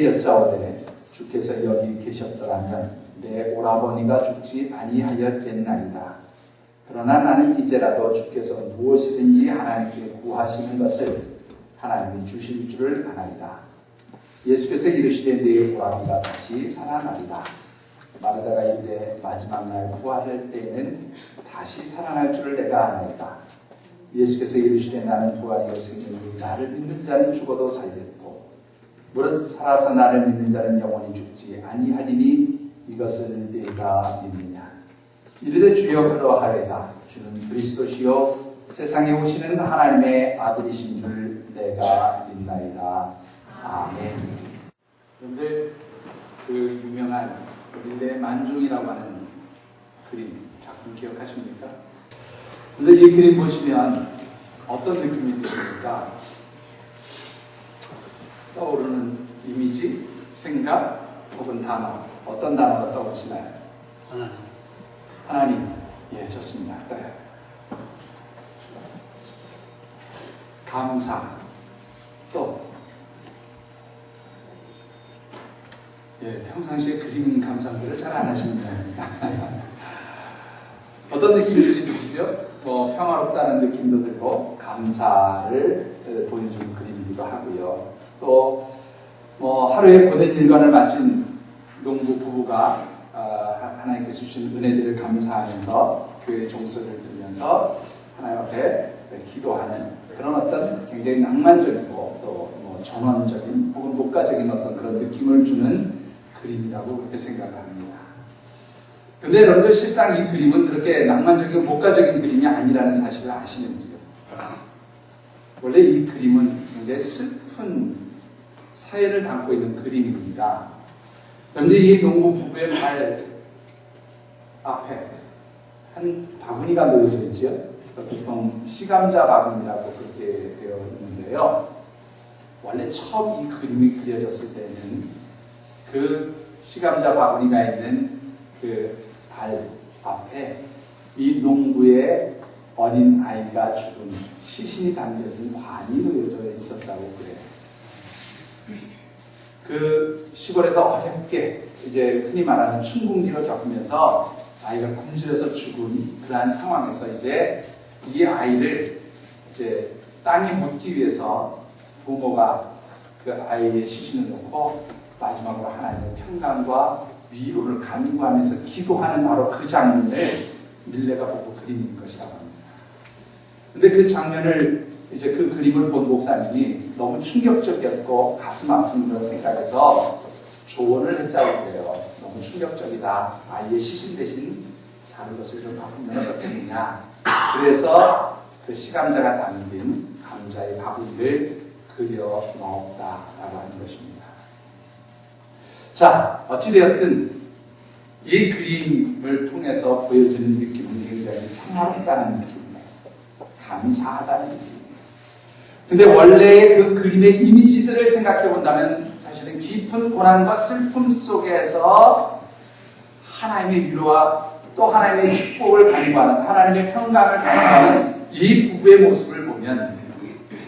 그에게 여짜오되 주께서 여기 계셨더라면 내 오라버니가 죽지 아니하였겠나이다. 그러나 나는 이제라도 주께서 무엇이든지 하나님께 구하시는 것을 하나님이 주실 줄을 아나이다. 예수께서 이르시되 내 오라버니가 다시 살아나리라. 마르다가 이르되 마지막 날 부활할 때에는 다시 살아날 줄을 내가 아나이다. 예수께서 이르시되 나는 부활이요 생명이니 나를 믿는 자는 죽어도 살겠고 무릇 살아서 나를 믿는 자는 영원히 죽지 아니하리니 이것을 내가 믿느냐. 이르되 주여 그러하리이다. 주는 그리스도시요 세상에 오시는 하나님의 아들이신 줄 내가 믿나이다. 아멘. 그런데 그 유명한 릴레 만종이라고 하는 그림 작품 기억하십니까? 근데 이 그림 보시면 어떤 느낌이 드십니까? 떠오르는 이미지, 생각 혹은 단어, 어떤 단어가 떠오르시나요? 하나님. 하나님. 예, 좋습니다. 감사. 또 예, 평상시에 그림 감상들을 잘 안 하시는 모양입니다. 어떤 느낌이 드시죠? 평화롭다는 느낌도 들고 감사를 보여주는 그림이기도 하고요. 또 하루의 고된 일과를 마친 농부 부부가 하나님께서 주신 은혜들을 감사하면서 교회 종소리를 들으면서 하나님 앞에 기도하는 그런 어떤 굉장히 낭만적이고 또 전원적인 혹은 목가적인 어떤 그런 느낌을 주는 그림이라고 그렇게 생각합니다. 근데 여러분들 실상 이 그림은 그렇게 낭만적이고 목가적인 그림이 아니라는 사실을 아시는지요? 원래 이 그림은 굉장히 슬픈 사연을 담고 있는 그림입니다. 그런데 이 농부 부부의 발 앞에 한 바구니가 놓여져 있죠. 보통 시감자 바구니라고 그렇게 되어 있는데요. 원래 처음 이 그림이 그려졌을 때는 그 시감자 바구니가 있는 그 발 앞에 이 농부의 어린 아이가 죽은 시신이 담겨진 관이 놓여져 있었다고 그래요. 그 시골에서 어렵게 이제 흔히 말하는 춘궁기로 겪으면서 아이가 굶주려서 죽은 그러한 상황에서 이제 이 아이를 이제 땅에 묻기 위해서 부모가 그 아이의 시신을 놓고 마지막으로 하나님의 평강과 위로를 간구하면서 기도하는 바로 그 장면을 밀레가 보고 그린 것이라고 합니다. 근데 그 장면을 이제 그 그림을 본 목사님이 너무 충격적이었고 가슴 아픈 그런 생각에서 조언을 했다고 그래요. 너무 충격적이다. 아이의 시신 대신 다른 것을 좀 바꾸면 어떻겠느냐. 그래서 그 시감자가 담긴 감자의 바구니를 그려 넣었다라고 하는 것입니다. 자, 어찌되었든 이 그림을 통해서 보여주는 느낌은 굉장히 평화롭다는 느낌이에요. 감사하다는 느낌이에요. 근데 원래의 그 그림의 이미지들을 생각해 본다면 사실은 깊은 고난과 슬픔 속에서 하나님의 위로와 또 하나님의 축복을 간구하는 하나님의 평강을 간구하는 이 부부의 모습을 보면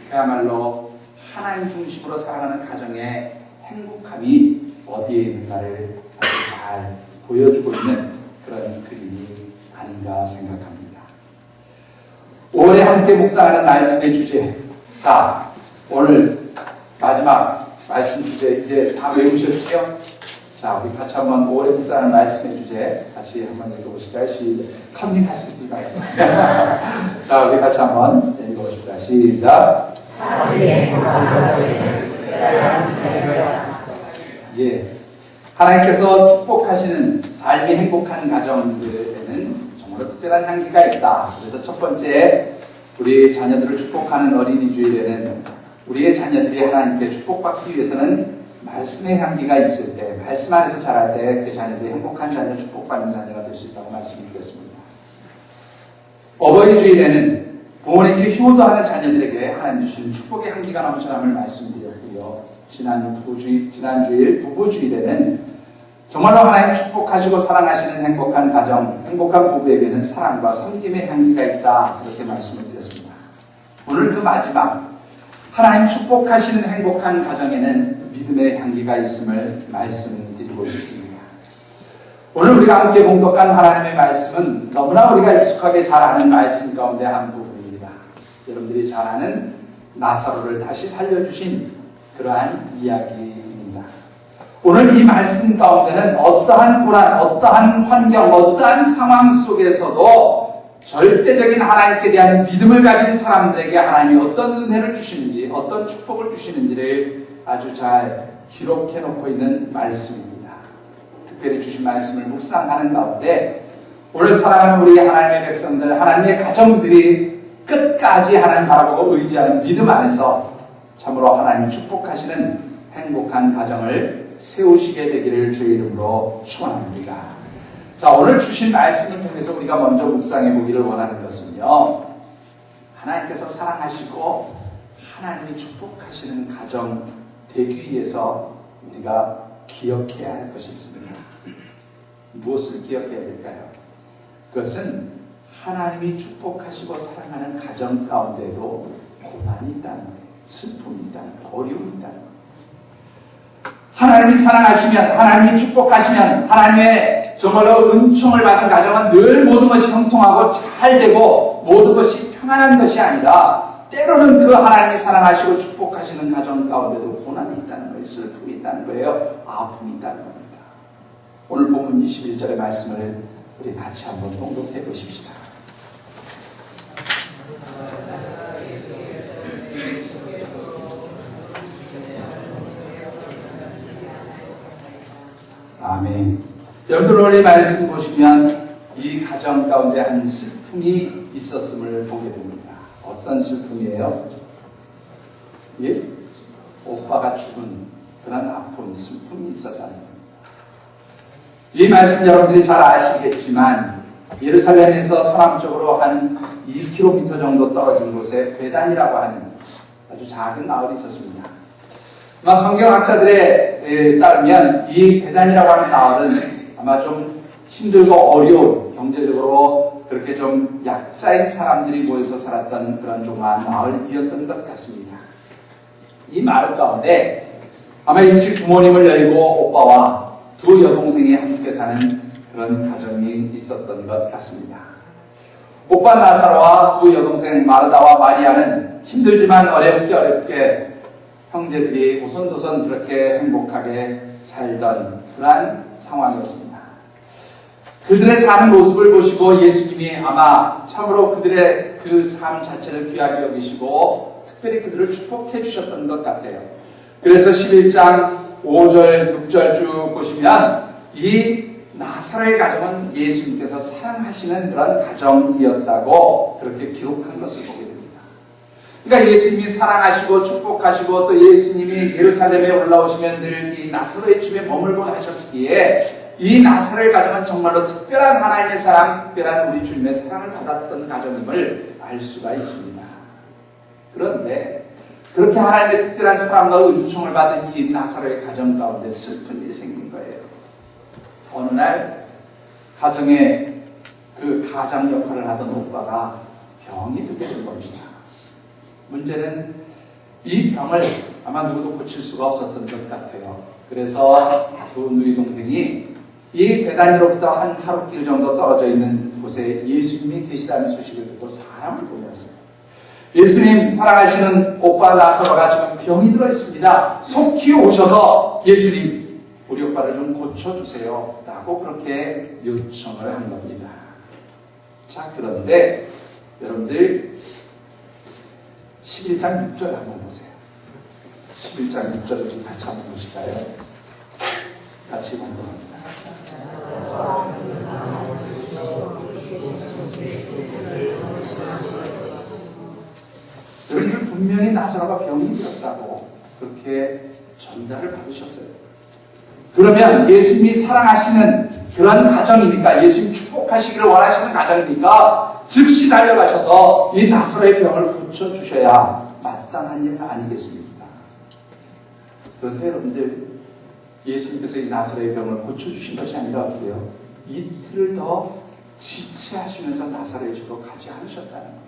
그야말로 하나님 중심으로 살아가는 가정의 행복함이 어디에 있는가를 아주 잘 보여주고 있는 그런 그림이 아닌가 생각합니다. 5월에 함께 묵상하는 말씀의 주제. 자, 오늘 마지막 말씀 주제 이제 다 외우셨지요? 자, 우리 같이 한번 5월에 묵상하는 말씀의 주제 같이 한번 읽어보실까요? 컨닝하시지 말고. 자, 우리 같이 한번 읽어보실까요? 시작. 예, 하나님께서 축복하시는 삶이 행복한 가정들에는 정말로 특별한 향기가 있다. 그래서 첫 번째, 우리 자녀들을 축복하는 어린이 주일에는 우리의 자녀들이 하나님께 축복받기 위해서는 말씀의 향기가 있을 때, 말씀 안에서 자랄 때 그 자녀들이 행복한 자녀, 축복받는 자녀가 될 수 있다고 말씀드렸습니다. 어버이 주일에는 부모님께 효도하는 자녀들에게 하나님 주시는 축복의 향기가 넘쳐남을 말씀드렸고요. 지난주일 부부주일에는 정말로 하나님 축복하시고 사랑하시는 행복한 가정, 행복한 부부에게는 사랑과 섬김의 향기가 있다. 그렇게 말씀을 드렸습니다. 오늘 그 마지막, 하나님 축복하시는 행복한 가정에는 믿음의 향기가 있음을 말씀드리고 싶습니다. 오늘 우리가 함께 봉독한 하나님의 말씀은 너무나 우리가 익숙하게 잘 아는 말씀 가운데 한 부분입니다. 여러분들이 잘 아는 나사로를 다시 살려주신 그러한 이야기입니다. 오늘 이 말씀 가운데는 어떠한 고난, 어떠한 환경, 어떠한 상황 속에서도 절대적인 하나님께 대한 믿음을 가진 사람들에게 하나님이 어떤 은혜를 주시는지, 어떤 축복을 주시는지를 아주 잘 기록해 놓고 있는 말씀입니다. 특별히 주신 말씀을 묵상하는 가운데 오늘 사랑하는 우리 하나님의 백성들, 하나님의 가정들이 끝까지 하나님 바라보고 의지하는 믿음 안에서 참으로 하나님이 축복하시는 행복한 가정을 세우시게 되기를 주의 이름으로 축원합니다. 자, 오늘 주신 말씀을 통해서 우리가 먼저 묵상해 보기를 원하는 것은요, 하나님께서 사랑하시고 하나님이 축복하시는 가정 되기 위해서 우리가 기억해야 할 것이 있습니다. 무엇을 기억해야 될까요? 그것은 하나님이 축복하시고 사랑하는 가정 가운데도 고난이 있다는 거예요. 슬픔이 있다는 거예요. 어려움이 있다는 거예요. 하나님이 사랑하시면, 하나님이 축복하시면, 하나님의 정말로 은총을 받은 가정은 늘 모든 것이 형통하고 잘 되고 모든 것이 평안한 것이 아니라 때로는 그 하나님이 사랑하시고 축복하시는 가정 가운데도 고난이 있다는 거예요. 슬픔이 있다는 거예요. 아픔이 있다는 겁니다. 오늘 본문 21절의 말씀을 우리 같이 한번 통독해 보십시다. 아멘. 여러분 오늘 이 말씀 보시면 이 가정 가운데 한 슬픔이 있었음을 보게 됩니다. 어떤 슬픔이에요? 예? 오빠가 죽은 그런 아픈 슬픔이 있었다는 겁니다. 이 말씀 여러분들이 잘 아시겠지만 예루살렘에서 서남쪽으로 한 2km 정도 떨어진 곳에 베단이라고 하는 아주 작은 마을이 있었습니다. 아마 성경학자들에 따르면 이 베단이라고 하는 마을은 아마 좀 힘들고 어려운, 경제적으로 그렇게 좀 약자인 사람들이 모여서 살았던 그런 조그마한 마을이었던 것 같습니다. 이 마을 가운데 아마 일찍 부모님을 열고 오빠와 두 여동생이 함께 사는 그런 가정이 있었던 것 같습니다. 오빠 나사로와 두 여동생 마르다와 마리아는 힘들지만 어렵게 형제들이 오손도손 그렇게 행복하게 살던 그러한 상황이었습니다. 그들의 사는 모습을 보시고 예수님이 아마 참으로 그들의 그 삶 자체를 귀하게 여기시고 특별히 그들을 축복해 주셨던 것 같아요. 그래서 11장 5절, 6절 쭉 보시면 이 나사로의 가정은 예수님께서 사랑하시는 그런 가정이었다고 그렇게 기록한 것을 보게 됩니다. 그러니까 예수님이 사랑하시고 축복하시고 또 예수님이 예루살렘에 올라오시면 늘 이 나사로의 집에 머물고 하셨기에 이 나사로의 가정은 정말로 특별한 하나님의 사랑, 특별한 우리 주님의 사랑을 받았던 가정임을 알 수가 있습니다. 그런데 그렇게 하나님의 특별한 사랑과 은총을 받은 이 나사로의 가정 가운데 슬픈 일이 생긴 거예요. 어느 날 가정에 그 가장 역할을 하던 오빠가 병이 들게 된 겁니다. 문제는 이 병을 아마 누구도 고칠 수가 없었던 것 같아요. 그래서 두 누이 동생이 이 베단으로부터 한 하루길 정도 떨어져 있는 곳에 예수님이 계시다는 소식을 듣고 사람을 보냈어요. 예수님 사랑하시는 오빠 나사로가 지금 병이 들어 있습니다. 속히 오셔서 예수님 우리 오빠를 좀 고쳐주세요 라고 그렇게 요청을 한 겁니다. 자, 그런데 여러분들 11장 6절 한번 보세요. 11장 6절을 좀 같이 한번 보실까요? 같이 공부합니다. 여러분들 분명히 나사로가 병이 들었다고 그렇게 전달을 받으셨어요. 그러면 예수님이 사랑하시는 그런 가정이니까, 예수님 축복하시기를 원하시는 가정이니까 즉시 달려가셔서 이 나사로의 병을 고쳐주셔야 마땅한 일 아니겠습니까? 그런데 여러분들 예수님께서 이 나사로의 병을 고쳐주신 것이 아니라 어떻게 해요? 이틀을 더 지체하시면서 나사로의 집으로 가지 않으셨다는 거예요.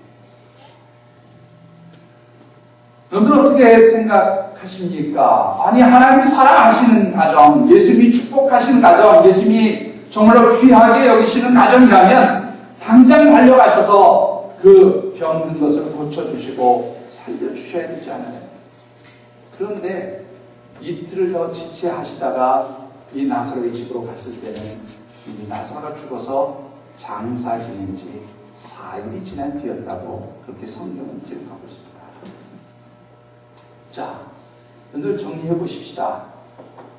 여러분들 어떻게 생각하십니까? 아니, 하나님이 사랑하시는 가정, 예수님이 축복하시는 가정, 예수님이 정말로 귀하게 여기시는 가정이라면 당장 달려가셔서 그 병든 것을 고쳐주시고 살려주셔야 되지 않아요? 그런데 이틀을 더 지체하시다가 이 나사로의 집으로 갔을 때는 이 나사로가 죽어서 장사 지낸 지 4일이 지난 뒤였다고 그렇게 성경은 기록하고 있습니다. 자, 여러분들 정리해 보십시다.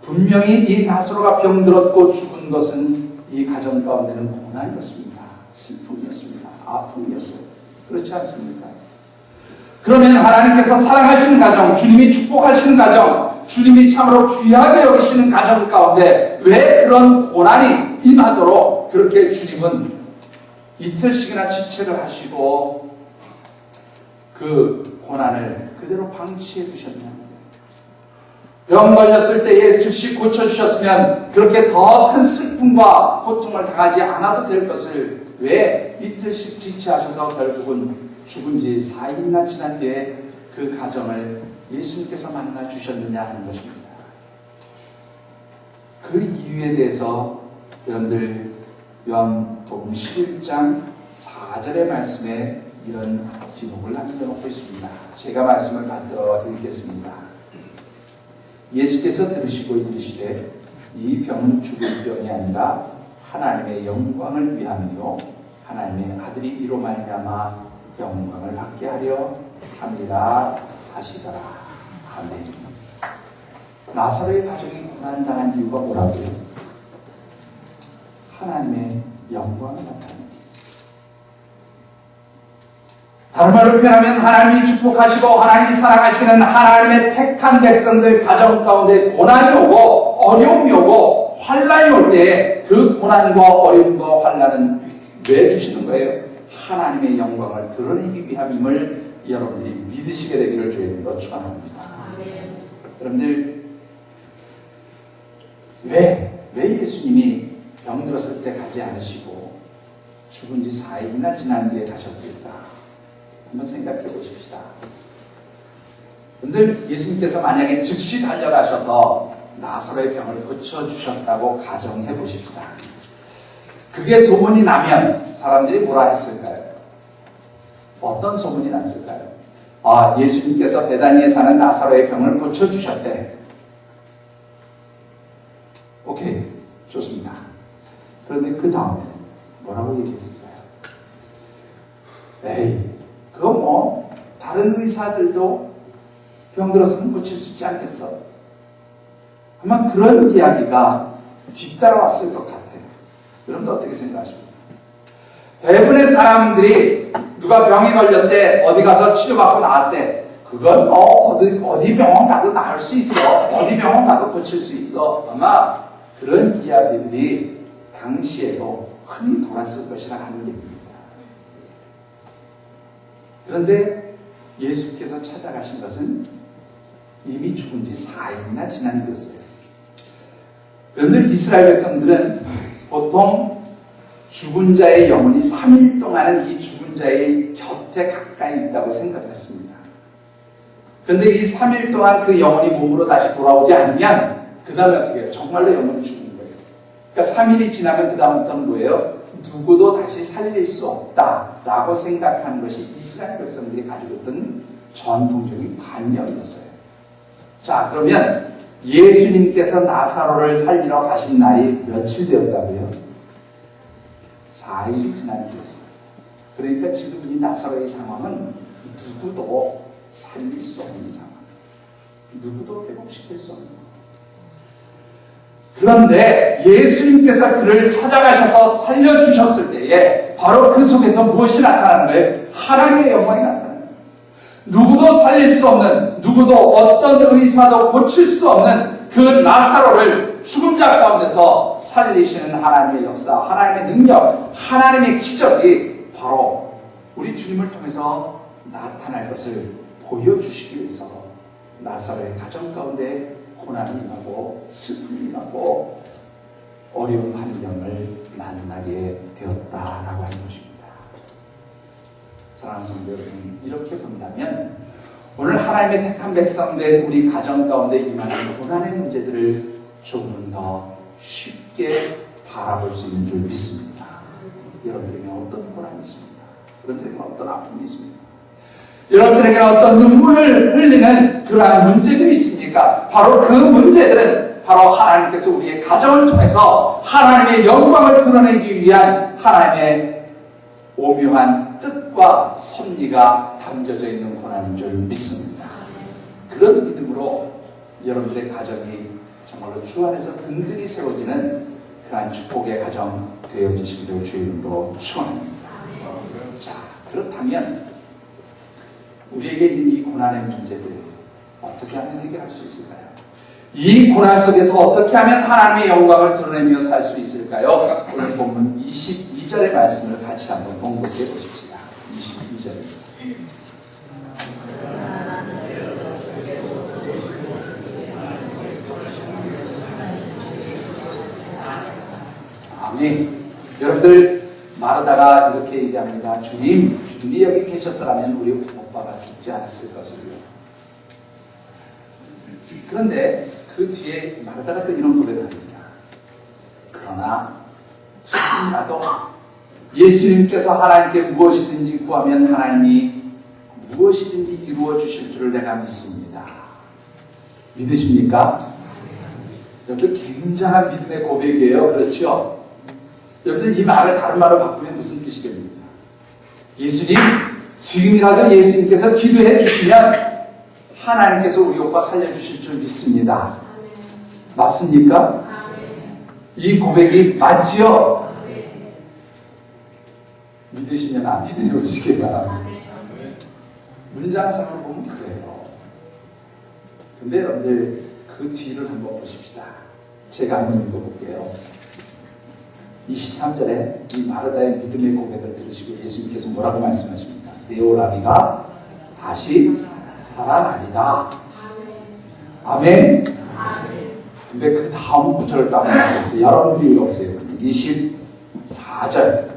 분명히 이 나사로가 병들었고 죽은 것은 이 가정 가운데는 고난이었습니다. 슬픔이었습니다. 아픔이었어요. 그렇지 않습니까? 그러면 하나님께서 사랑하시는 가정, 주님이 축복하시는 가정, 주님이 참으로 귀하게 여기시는 가정 가운데 왜 그런 고난이 임하도록 그렇게 주님은 이틀씩이나 지체를 하시고 그 고난을 그대로 방치해 두셨냐? 병 걸렸을 때에 즉시 고쳐주셨으면 그렇게 더 큰 슬픔과 고통을 당하지 않아도 될 것을 왜 이틀씩 지체하셔서 결국은 죽은 지 4일이나 지난 뒤에 그 가정을 예수님께서 만나 주셨느냐 하는 것입니다. 그 이유에 대해서 여러분들 요한복음 11장 4절의 말씀에 이런 기록을 남겨놓고 있습니다. 제가 말씀을 받들어 읽겠습니다. 예수께서 들으시고 이르시되 이 병은 죽을 병이 아니라 하나님의 영광을 위함이요 하나님의 아들이 이로 말미암아 영광을 받게 하려 함이라 하시더라. 아멘. 나사로의 가정이 고난당한 이유가 뭐라고요? 하나님의 영광을 나타내는 거죠. 다른 말로 표현하면 하나님이 축복하시고 하나님이 사랑하시는 하나님의 택한 백성들 가정 가운데 고난이 오고 어려움이 오고 환난이 올 때 그 고난과 어려움과 환난은 왜 주시는 거예요? 하나님의 영광을 드러내기 위함임을 여러분들이 믿으시게 되기를 주님으로 축원합니다. 여러분들 왜 예수님이 병들었을 때 가지 않으시고 죽은 지 4일이나 지난 뒤에 가셨을까? 한번 생각해 보십시다. 여러분들 예수님께서 만약에 즉시 달려가셔서 나사로의 병을 고쳐주셨다고 가정해 보십시다. 그게 소문이 나면 사람들이 뭐라 했을까요? 어떤 소문이 났을까요? 아, 예수님께서 베다니에 사는 나사로의 병을 고쳐주셨대. 오케이, 좋습니다. 그런데 그 다음에 뭐라고 얘기했을까요? 에이, 그거 뭐 다른 의사들도 병들었으면 고칠 수 있지 않겠어? 아마 그런 이야기가 뒤따라왔을 것 같아요. 여러분도 어떻게 생각하십니까? 대부분의 사람들이 누가 병이 걸렸대, 어디 가서 치료받고 나왔대. 그건 어디 병원 가도 나을 수 있어. 어디 병원 가도 고칠 수 있어. 아마 그런 이야기들이 당시에도 흔히 돌았을 것이라 하는 얘기입니다. 그런데 예수께서 찾아가신 것은 이미 죽은 지 4일이나 지난 뒤였어요. 여러분들 이스라엘 백성들은 보통 죽은 자의 영혼이 3일 동안은 이 죽은 자의 곁에 가까이 있다고 생각을 했습니다. 그런데 이 3일 동안 그 영혼이 몸으로 다시 돌아오지 않으면 그 다음에 어떻게 해요? 정말로 영혼이 죽는 거예요. 그러니까 3일이 지나면 그 다음부터는 뭐예요? 누구도 다시 살릴 수 없다라고 생각하는 것이 이스라엘 백성들이 가지고 있던 전통적인 관념이었어요. 자, 그러면 예수님께서 나사로를 살리러 가신 날이 며칠 되었다고요? 4일이 지난 뒤였어요. 그러니까 지금 이 나사로의 상황은 누구도 살릴 수 없는 상황, 누구도 회복시킬 수 없는 상황. 그런데 예수님께서 그를 찾아가셔서 살려주셨을 때에 바로 그 속에서 무엇이 나타나는 거예요? 하나님의 영광이 나타나는 거예요. 누구도 살릴 수 없는, 누구도 어떤 의사도 고칠 수 없는 그 나사로를 죽음 자 가운데서 살리시는 하나님의 역사, 하나님의 능력, 하나님의 기적이 바로 우리 주님을 통해서 나타날 것을 보여주시기 위해서 나사로의 가정 가운데 고난이 임하고 슬픔이 임하고 어려운 환경을 만나게 되었다라고 하는 것입니다. 사랑하는 성도 여러분, 이렇게 본다면 오늘 하나님의 택한 백성된 우리 가정 가운데 임하는 고난의 문제들을 조금 더 쉽게 바라볼 수 있는 줄 믿습니다. 여러분들에게는 어떤 고난이 있습니까? 여러분들에게는 어떤 아픔이 있습니까? 여러분들에게는 어떤 눈물을 흘리는 그러한 문제들이 있습니까? 바로 그 문제들은 바로 하나님께서 우리의 가정을 통해서 하나님의 영광을 드러내기 위한 하나님의 오묘한 뜻과 섭리가 담겨져 있는 고난인 줄 믿습니다. 그런 믿음으로 여러분들의 가정이 정말로 주 안에서 든든히 세워지는 그러한 축복의 가정 되어지시기를 주의 이름으로 축원합니다. 자, 그렇다면 우리에게 있는 이 고난의 문제들 어떻게 하면 해결할 수 있을까요? 이 고난 속에서 어떻게 하면 하나님의 영광을 드러내며 살 수 있을까요? 오늘 본문 22절의 말씀을 같이 한번 봉독해 보십시다. 22절입니다. 아멘. 여러분들 마르다가 이렇게 얘기합니다. 주님이 여기 계셨더라면 우리 오빠가 죽지 않았을 것을요. 그런데 그 뒤에 마르다가 또 이런 고백을 합니다. 그러나 지금이라도 예수님께서 하나님께 무엇이든지 구하면 하나님이 무엇이든지 이루어 주실 줄을 내가 믿습니다. 믿으십니까? 여러분 굉장한 믿음의 고백이에요. 그렇죠? 여러분들 이 말을 다른 말로 바꾸면 무슨 뜻이 됩니까? 예수님, 지금이라도 예수님께서 기도해 주시면 하나님께서 우리 오빠 살려주실 줄 믿습니다. 맞습니까? 이 고백이 맞지요? 믿으시면 아멘을 해주시기 바랍니다. 문장상으로 보면 그래요. 근데 여러분들 그 뒤를 한번 보십시다. 제가 한번 읽어볼게요. 23절에 이 마르다의 믿음의 고백을 들으시고 예수님께서 뭐라고 말씀하십니까? 네오라비가 다시 살아나리다. 아멘. 근데 그 다음 구절을 또 한번 읽어보세요. 여러분들이 읽어보세요. 24절.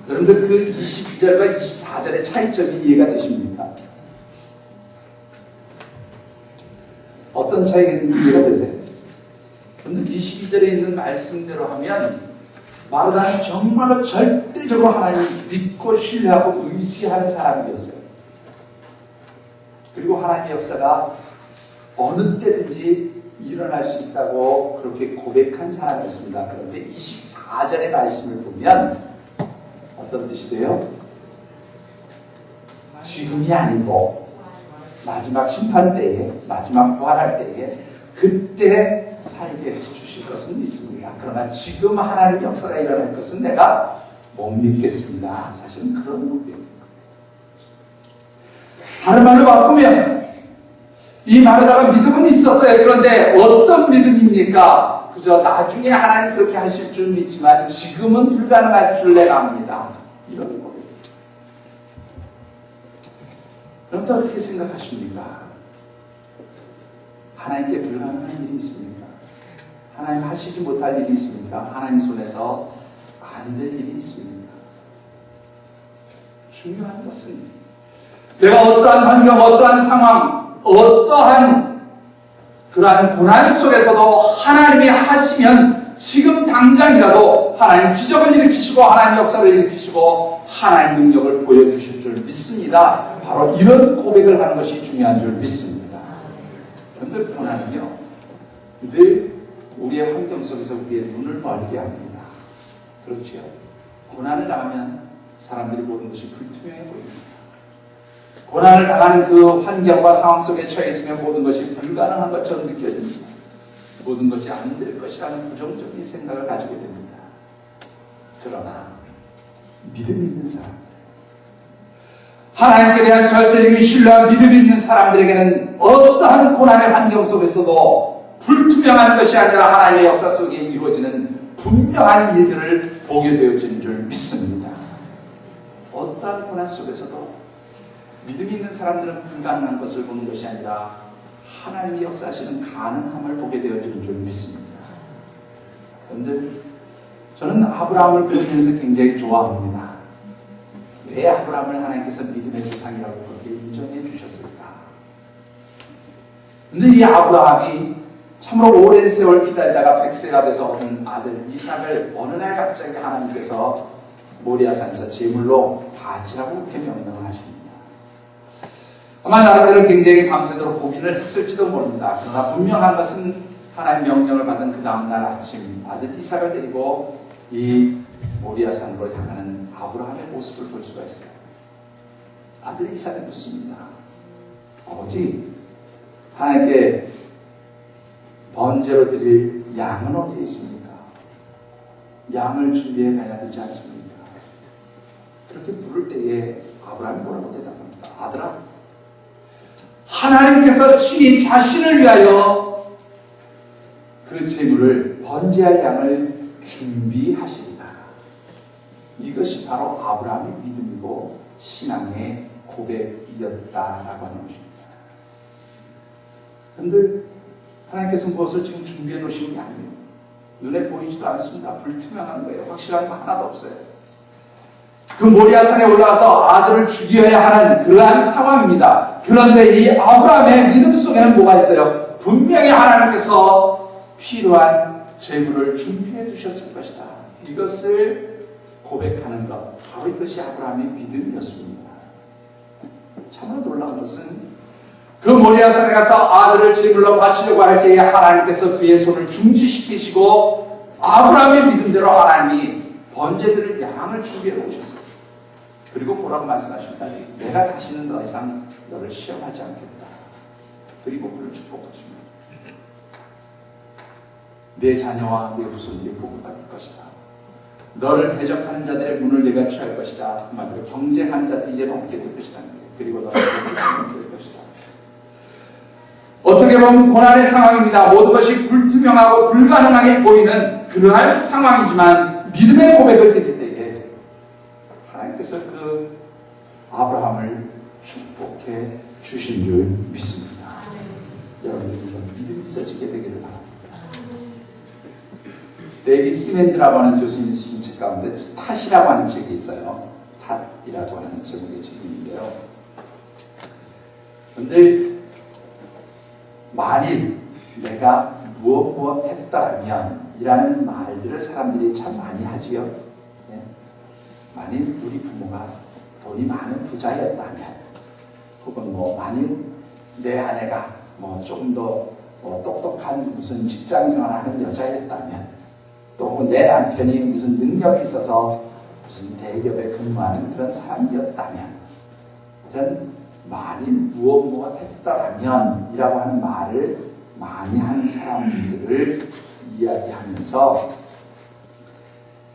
여러분들 그 22절과 24절의 차이점이 이해가 되십니까? 어떤 차이가 있는지 이해가 되세요? 여러분들 22절에 있는 말씀대로 하면 마르다는 정말로 절대적으로 하나님을 믿고 신뢰하고 의지하는 사람이었어요. 그리고 하나님의 역사가 어느 때든지 일어날 수 있다고 그렇게 고백한 사람이었습니다. 그런데 24절의 말씀을 보면 어떤 뜻이 돼요? 지금이 아니고 마지막 심판 때에, 마지막 부활할 때에 그때 살게 해주실 것은 믿습니다. 그러나 지금 하나님의 역사가 일어날 것은 내가 못 믿겠습니다. 사실은 그런 고백입니다. 다른 말로 바꾸면 이 마르다가 믿음은 있었어요. 그런데 어떤 믿음입니까? 그저 나중에 하나님 그렇게 하실 줄 믿지만 지금은 불가능할 줄 내가 압니다. 이런 고백입니다. 그럼 또 어떻게 생각하십니까? 하나님께 불가능한 일이 있습니까? 하나님 하시지 못할 일이 있습니까? 하나님 손에서 안 될 일이 있습니까? 중요한 것은 내가 어떠한 환경, 어떠한 상황, 어떠한 그러한 고난 속에서도 하나님이 하시면 지금 당장이라도 하나님 기적을 일으키시고 하나님 역사를 일으키시고 하나님 능력을 보여주실 줄 믿습니다. 바로 이런 고백을 하는 것이 중요한 줄 믿습니다. 그런데 고난은요 늘 우리의 환경 속에서 우리의 눈을 멀게 합니다. 그렇죠? 고난을 당하면 사람들이 모든 것이 불투명해 보입니다. 고난을 당하는 그 환경과 상황 속에 처해 있으면 모든 것이 불가능한 것처럼 느껴집니다. 모든 것이 안 될 것이라는 부정적인 생각을 가지게 됩니다. 그러나 믿음 있는 사람, 하나님께 대한 절대적인 신뢰와 믿음이 있는 사람들에게는 어떠한 고난의 환경 속에서도 불투명한 것이 아니라 하나님의 역사 속에 이루어지는 분명한 일들을 보게 되어지는 줄 믿습니다. 어떠한 고난 속에서도 믿음이 있는 사람들은 불가능한 것을 보는 것이 아니라 하나님이 역사하시는 가능함을 보게 되어지는 줄 믿습니다. 여러분들 저는 아브라함을 그러면서 굉장히 좋아합니다. 왜 아브라함을 하나님께서 믿음의 조상이라고 그렇게 인정해 주셨을까? 근데 이 아브라함이 참으로 오랜 세월 기다리다가 100세가 돼서 얻은 아들 이삭을 어느 날 갑자기 하나님께서 모리아산에서 제물로 바치라고 그렇게 명령을 하십니다. 아마 나름대로 굉장히 밤새도록 고민을 했을지도 모릅니다. 그러나 분명한 것은 하나님 명령을 받은 그 다음날 아침 아들 이삭을 데리고 이 모리아산으로 향하는 아브라함의 모습을 볼 수가 있어요. 아들 이삭이 묻습니다. 아버지, 하나님께 번제로 드릴 양은 어디에 있습니까? 양을 준비해 가야 되지 않습니까? 그렇게 부를 때에 아브라함이 뭐라고 대답합니까? 아들아, 하나님께서 친히 자신을 위하여 그 제물을 번제할 양을 준비하시리라. 이것이 바로 아브라함의 믿음이고 신앙의 고백이었다라고 하는 것입니다. 여러분들, 하나님께서 무엇을 지금 준비해 놓으신 게 아니에요. 눈에 보이지도 않습니다. 불투명한 거예요. 확실한 거 하나도 없어요. 그 모리아산에 올라가서 아들을 죽여야 하는 그러한 상황입니다. 그런데 이 아브라함의 믿음 속에는 뭐가 있어요? 분명히 하나님께서 필요한 제물을 준비해 두셨을 것이다. 이것을 고백하는 것, 바로 이것이 아브라함의 믿음이었습니다. 참으로 놀라운 것은 그 모리아산에 가서 아들을 제물로 바치려고 할 때에 하나님께서 그의 손을 중지시키시고 아브라함의 믿음대로 하나님이 번제들을 양을 준비해 놓으셨어요. 그리고 뭐라고 말씀하십니까? 내가 다시는 더 이상 너를 시험하지 않겠다. 그리고 그를 축복하십니다. 내 자녀와 내 후손들이 복을 받을 것이다. 너를 대적하는 자들의 문을 내가 취할 것이다. 한마디로 경쟁하는 자들이 이제는 없게 될 것이다. 그리고 너를 복을 될 것이다. 어떻게 보면 고난의 상황입니다. 모든 것이 불투명하고 불가능하게 보이는 그러한 상황이지만 믿음의 고백을 드릴 때에 하나님께서 그 아브라함을 축복해 주신 줄 믿습니다. 여러분들 이런 믿음이 있어지게 되기를 바랍니다. 데이비드 시멘즈라고 하는 교수님이 쓰신 책 가운데 탓이라고 하는 책이 있어요. 탓이라고 하는 제목의 책인데요. 그런데 만일 내가 무엇 했다면 이라는 말들을 사람들이 참 많이 하지요. 네? 만일 우리 부모가 돈이 많은 부자였다면, 혹은 만일 내 아내가 조금 더 똑똑한 무슨 직장 생활하는 여자였다면, 또 혹은 내 남편이 무슨 능력이 있어서 무슨 대기업에 근무하는 그런 사람이었다면, 이런 만일 무엇 했더라면 이라고 하는 말을 많이 하는 사람들을 이야기하면서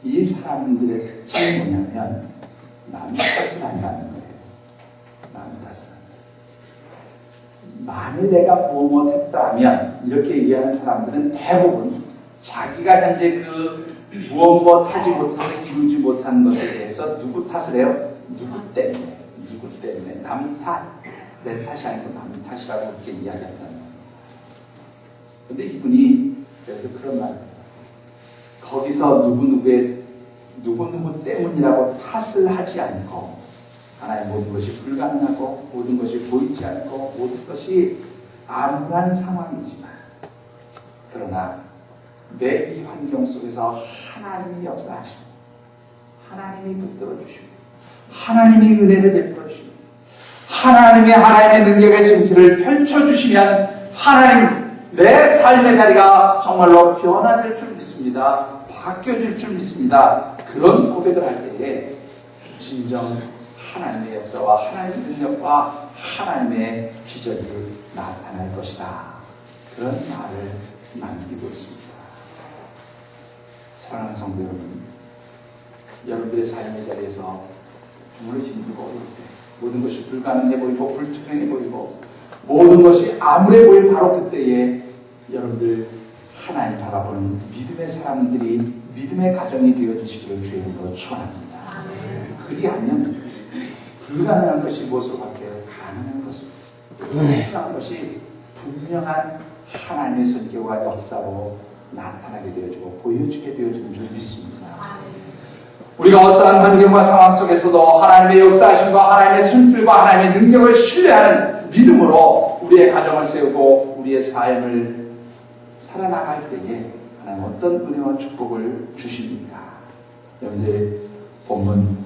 이 사람들의 특징이 뭐냐면 남 탓을 한다는 거예요. 남 탓을 한다. 만일 내가 무엇 했더라면 이렇게 얘기하는 사람들은 대부분 자기가 현재 그 무엇 하지 못해서 이루지 못한 것에 대해서 누구 탓을 해요? 누구 때문에 남 탓, 내 탓이 아니고 남 탓이라고 그렇게 이야기한다는 겁니다. 그런데 이분이 그래서 그런 말입니다. 거기서 누구 때문이라고 탓을 하지 않고 하나의 모든 것이 불가능하고 모든 것이 보이지 않고 모든 것이 암울한 상황이지만 그러나 내 이 환경 속에서 하나님이 역사하시고 하나님이 붙들어 주시고 하나님이 은혜를 베풀어 주시고 하나님의 능력의 손길을 펼쳐주시면 하나님 내 삶의 자리가 정말로 변화될 줄 믿습니다. 바뀌어질 줄 믿습니다. 그런 고백을 할 때에 진정 하나님의 역사와 하나님의 능력과 하나님의 기적이 나타날 것이다. 그런 말을 남기고 있습니다. 사랑하는 성도 여러분, 여러분들의 삶의 자리에서 정말 힘들고 어려울 때 모든 것이 불가능해 보이고 불투명해 보이고 모든 것이 암울해 보일 바로 그때에 여러분들 하나님 바라보는 믿음의 사람들이 믿음의 가정이 되어주시기를 주의 이름으로 축원합니다. 그리하면 불가능한 것이 무엇으로 바뀌어요? 가능한 것으로. 불가능한 것이 분명한 하나님의 선교와 역사로 나타나게 되어지고 보여지게 되어지는 줄 믿습니다. 우리가 어떠한 환경과 상황 속에서도 하나님의 역사하심과 하나님의 손길과 하나님의 능력을 신뢰하는 믿음으로 우리의 가정을 세우고 우리의 삶을 살아나갈 때에 하나님 어떤 은혜와 축복을 주십니까? 여러분들 본문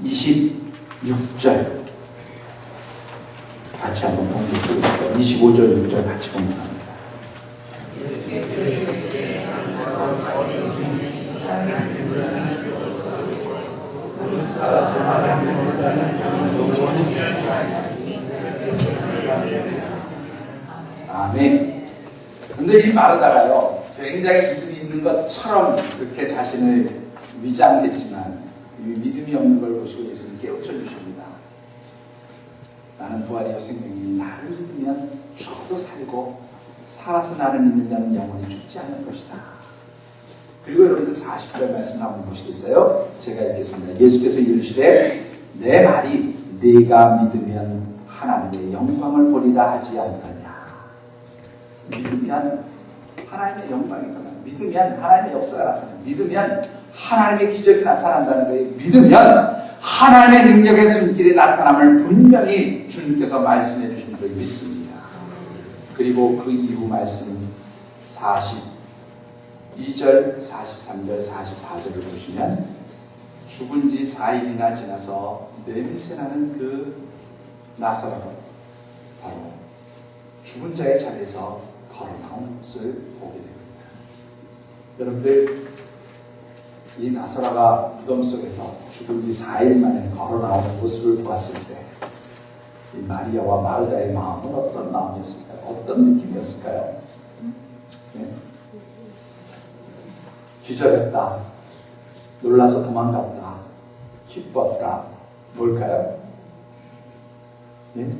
26절 같이 한번 보겠습니다. 25절 6절 같이 보면 아멘. 근데 이 마르다가요, 굉장히 믿음이 있는 것처럼 그렇게 자신을 위장했지만 믿음이 없는 걸 보시고 예수님 깨우쳐 주십니다. 나는 부활이요 생명이니 나를 믿으면 죽어도 살고 살아서 나를 믿는 자는 영원히 죽지 않을 것이다. 그리고 여러분들 40절 말씀 한번 보시겠어요? 제가 읽겠습니다. 예수께서 이르시되 내 말이 네가 믿으면 하나님의 영광을 보리라 하지 않더냐. 믿으면 하나님의 영광이 나타나. 믿으면 하나님의 역사가 나타나. 믿으면 하나님의 기적이 나타난다는 거예요. 믿으면 하나님의 능력의 손길이 나타남을 분명히 주님께서 말씀해 주신 걸 믿습니다. 그리고 그 이후 말씀 42절, 43절, 44절을 보시면 죽은 지 4일이나 지나서 냄새나는 그 나사로가 바로 죽은 자의 자리에서 걸어 나온 것을 보게 됩니다. 여러분들 이 나사로가 무덤 속에서 죽은 지 4일 만에 걸어 나온 모습을 보았을 때 이 마리아와 마르다의 마음은 어떤 마음이었을까요? 어떤 느낌이었을까요? 네? 기절했다, 놀라서 도망갔다, 기뻤다, 뭘까요? 네?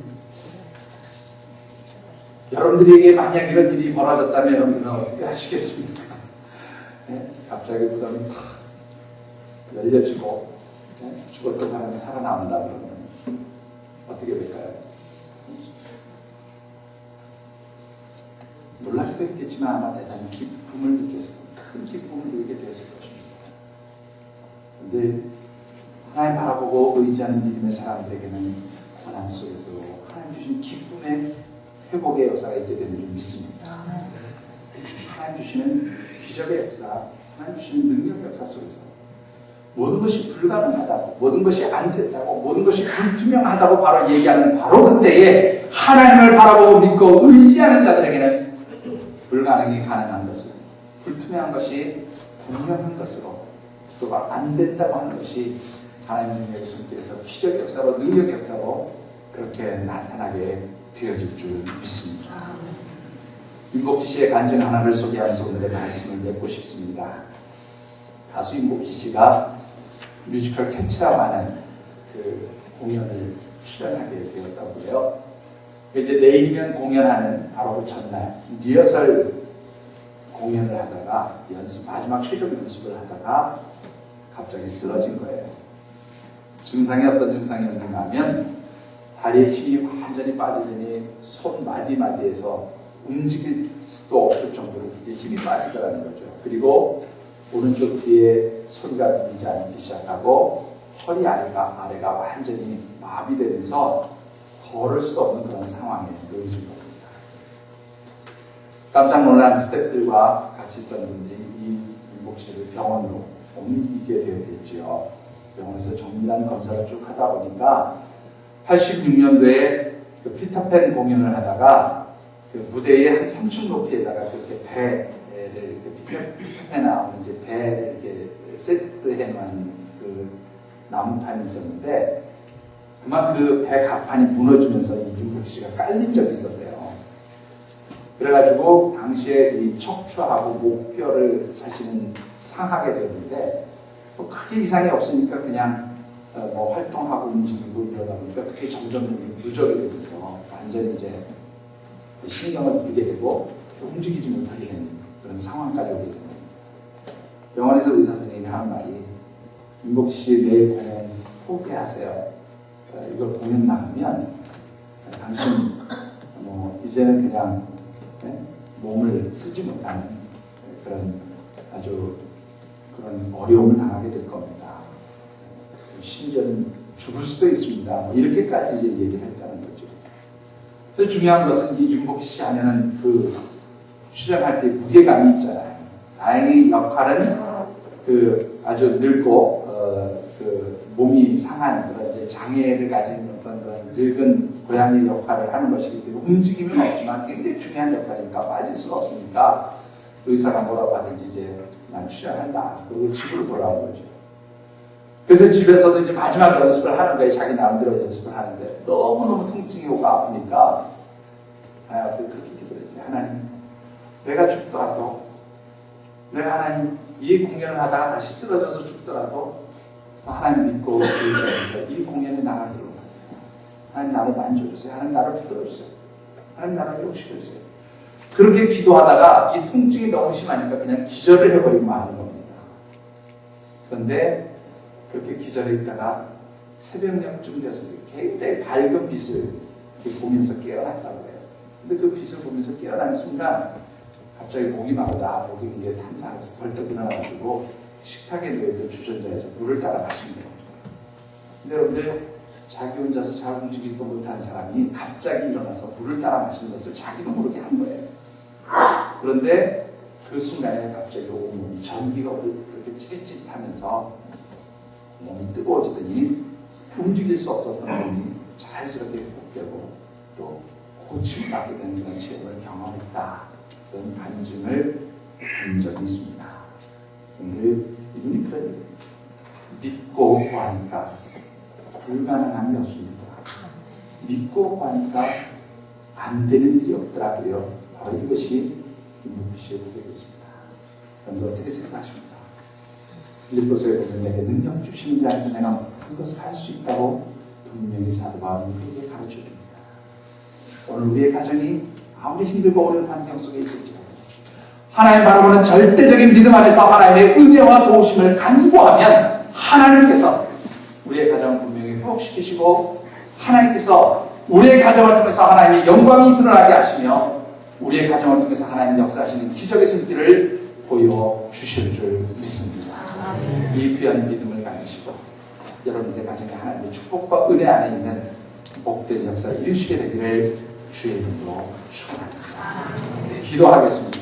여러분들에게 만약 이런 일이 벌어졌다면 여러분들은 어떻게 하시겠습니까? 네? 갑자기 무덤이 탁 열려지고 네? 죽었던 사람이 살아나온다 그러면 어떻게 될까요? 놀라기도 했겠지만 아마 대단히 기쁨을 느꼈을 겁니다. 큰 기쁨을 누리게 되었을 것입니다. 그런데 하나님 바라보고 의지하는 믿음의 사람들에게는 고난 속에서 하나님 주신 기쁨의 회복의 역사가 있게 되는 줄 믿습니다. 하나님 주시는 기적의 역사, 하나님 주시는 능력의 역사 속에서 모든 것이 불가능하다고, 모든 것이 안 된다고, 모든 것이 불투명하다고 바로 얘기하는 바로 그때에 하나님을 바라보고 믿고 의지하는 자들에게는 불가능이 가능한 것을, 불투명한 것이 분명한 것으로, 또 안 된다고 하는 것이 하나님의 손길에서 기적의 역사로, 능력의 역사로 그렇게 나타나게 되어질 줄 믿습니다. 임복희 씨의 간증 하나를 소개하면서 오늘의 말씀을 맺고 싶습니다. 가수 임복희 씨가 뮤지컬 캐치라고 하는 그 공연을 출연하게 되었다고요. 이제 내일이면 공연하는 바로 그 전날 리허설 공연을 하다가 마지막 최종 연습을 하다가 갑자기 쓰러진 거예요. 증상이 어떤 증상이었는가 하면 다리에 힘이 완전히 빠지더니 손 마디마디에서 움직일 수도 없을 정도로 힘이 빠지더라는 거죠. 그리고 오른쪽 귀에 소리가 들리지 않기 시작하고 허리 아래가 완전히 마비되면서 걸을 수도 없는 그런 상황에 놓여진 겁니다. 깜짝 놀란 스태프들과 같이 있던 분들이 이 임복희 씨를 병원으로 옮기게 되었겠지요. 병원에서 정밀한 검사를 쭉 하다 보니까 86년도에 그 피터팬 공연을 하다가 그 무대의 한 3층 높이에다가 그렇게 배를 피터팬 나오는 이제 배를 이렇게 세트해 놓은 그 나무판이 있었는데 그만 그 배 갑판이 무너지면서 이 임복희 씨가 깔린 적이 있었대요. 그래가지고 당시에 이 척추하고 목뼈를 사실은 상하게 되었는데 뭐 크게 이상이 없으니까 그냥 뭐 활동하고 움직이고 이러다 보니까 그게 점점 누적이 되면서 완전히 이제 신경을 부리게 되고 움직이지 못하게 되는 그런 상황까지 오게 됩니다. 병원에서 의사 선생님이 하는 말이 임복희 씨 내일 공연 포기하세요. 이거 공연 나가면 당신 뭐 이제는 그냥 몸을 쓰지 못하는 그런 아주 그런 어려움을 당하게 될 겁니다. 심지어는 죽을 수도 있습니다. 뭐 이렇게까지 이제 얘기를 했다는 거죠. 그래서 중요한 것은 이 윤복희 씨 하면은 그 출연할 때 무게감이 있잖아요. 다행히 역할은 그 아주 늙고 그 몸이 상한 그런 이제 장애를 가진 어떤 그런 늙은 고양이 역할을 하는 것이기 때문에 움직임은 없지만 굉장히 중요한 역할이니까 빠질 수가 없으니까 의사가 뭐라고 하든지 이제 난 출연한다. 그리고 집으로 돌아온 거죠. 그래서 집에서도 이제 마지막 연습을 하는 거예요. 자기 나름대로 연습을 하는데 너무너무 통증이 오고 아프니까 하나님 그렇게 기도했대. 하나님, 내가 죽더라도 내가 하나님 이 공연을 하다가 다시 쓰러져서 죽더라도 하나님 믿고 의지해서 이 공연에 나가기로 합니다. 하나님 나를 만져주세요. 하나님 나를 붙들어주세요. 하나님 나를 회복시켜주세요. 그렇게 기도하다가 이 통증이 너무 심하니까 그냥 기절을 해버리고 마는 겁니다. 그런데 그렇게 기절해 있다가 새벽녘쯤 돼서 굉장히 밝은 빛을 보면서 깨어났다고 해요. 근데 그 빛을 보면서 깨어난 순간 갑자기 목이 마르다. 목이 이제 탄다. 그래서 벌떡 일어나가지고 식탁에 누워있던 주전자에서 물을 따라 마신 거예요. 근데 여러분들 자기 혼자서 잘 움직이지도 못한 사람이 갑자기 일어나서 물을 따라 마시는 것을 자기도 모르게 한 거예요. 그런데 그 순간에 갑자기 온몸이 전기가 그렇게 찌릿찌릿하면서 몸이 뜨거워지더니 움직일 수 없었던 몸이 자연스럽게 회복되고 또 고침을 받게 되는 그런 체험을 경험했다. 그런 간증을 한 적이 있습니다. 오늘 이분이 그런 얘기예요. 믿고 구하니까 불가능함이 없습니다. 믿고 구하니까 안 되는 일이 없더라고요. 바로 이것이 윤복희 씨의 고백이었습니다. 여러분 어떻게 생각하십니까? 빌립보서에 보면 내게 능력 주시는 자 안에서 내가 모든 것을 할 수 있다고 분명히 사도 바울이 우리에게 가르쳐줍니다. 오늘 우리의 가정이 아무리 힘들고 어려운 환경 속에 있을지라도 하나님 바라보는 절대적인 믿음 안에서 하나님의 은혜와 도우심을 간구하면 하나님께서 우리의 가정을 분명히 회복시키시고 하나님께서 우리의 가정을 통해서 하나님의 영광이 드러나게 하시며 우리의 가정을 통해서 하나님 역사하시는 기적의 손길을 보여주실 줄 믿습니다. 이 귀한 믿음을 가지시고 여러분들의 가정에 하나님의 축복과 은혜 안에 있는 복된 역사를 이루시게 되기를 주의 이름으로 축원합니다. 기도하겠습니다.